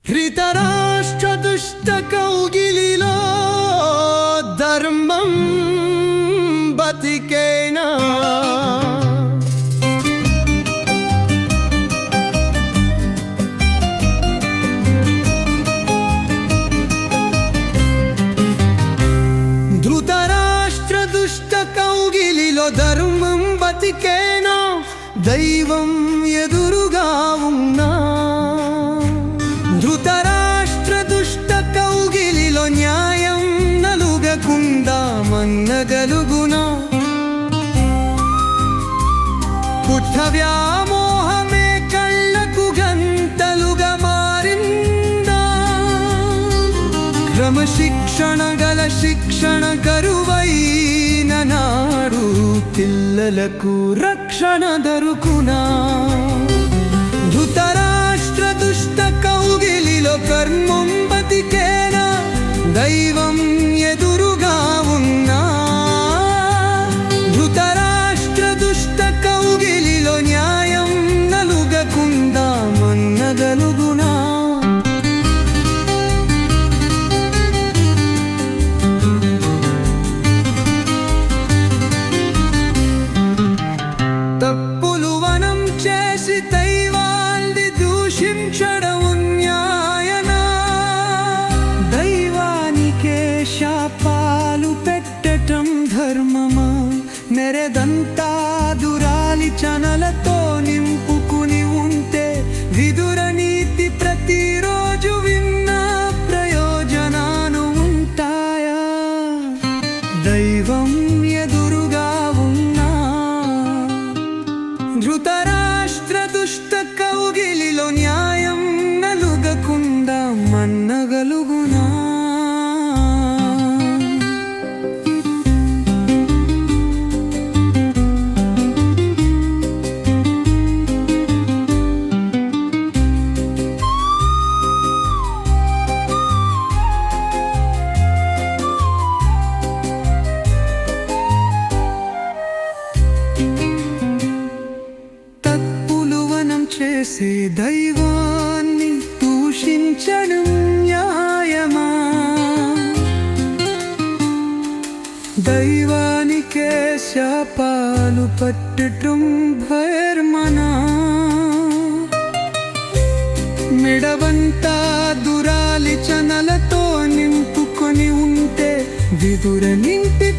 ధృతరాష్ట్ర దుష్ట కౌగిలిలో ధర్మం బతికేనా? ధృతరాష్ట్ర దుష్ట కౌగిలిలో ధర్మం బతికేనా? దైవం ఎదురుగా ఉన్నా ధృతరాష్ట్ర దుష్ట కౌగిలిలో న్యాయం నలుగకుండా మన్నగలుగునా? పుట్ట వ్యామోహమే కళ్ళకు గంటలుగా మారిందా? క్రమశిక్షణ గల శిక్షణ కరువైన నాడు పిల్లలకు రక్షణ దొరుకునా? ధృతరాష్ట్ర దుష్ట కౌగిలిలో కర్మం బతికేనా? దైవం ఎదురుగా ఉన్నా ధృతరాష్ట్ర దుష్ట కౌగిలిలో న్యాయం నలుగకుండా మన్నగలుగునా? తప్పులు వనం చేసి దైవాన్ని దూషించడం న్యాయనా? దైవానికే శాపాలు పెట్టటం ధర్మమా? నెరెదంతా దురాలిచనలతో నింపుకుని ఉంటే విదుర నీతి ప్రతిరోజు విన్నా ప్రయోజనాలు ఉంటాయా? దైవం ఎదురుగా ఉన్నా ధృతరాష్ట్ర దుష్ట కౌగిలిలో న్యాయం నలుగకుండా మన్నగలుగునా? చేసే దైవాన్ని దూషించడం న్యాయమా? దైవానికే శాపాలు పట్టటం ధర్మనా? మిడవంతా దురాలిచనలతో నింపుకొని ఉంటే విదుర నింపి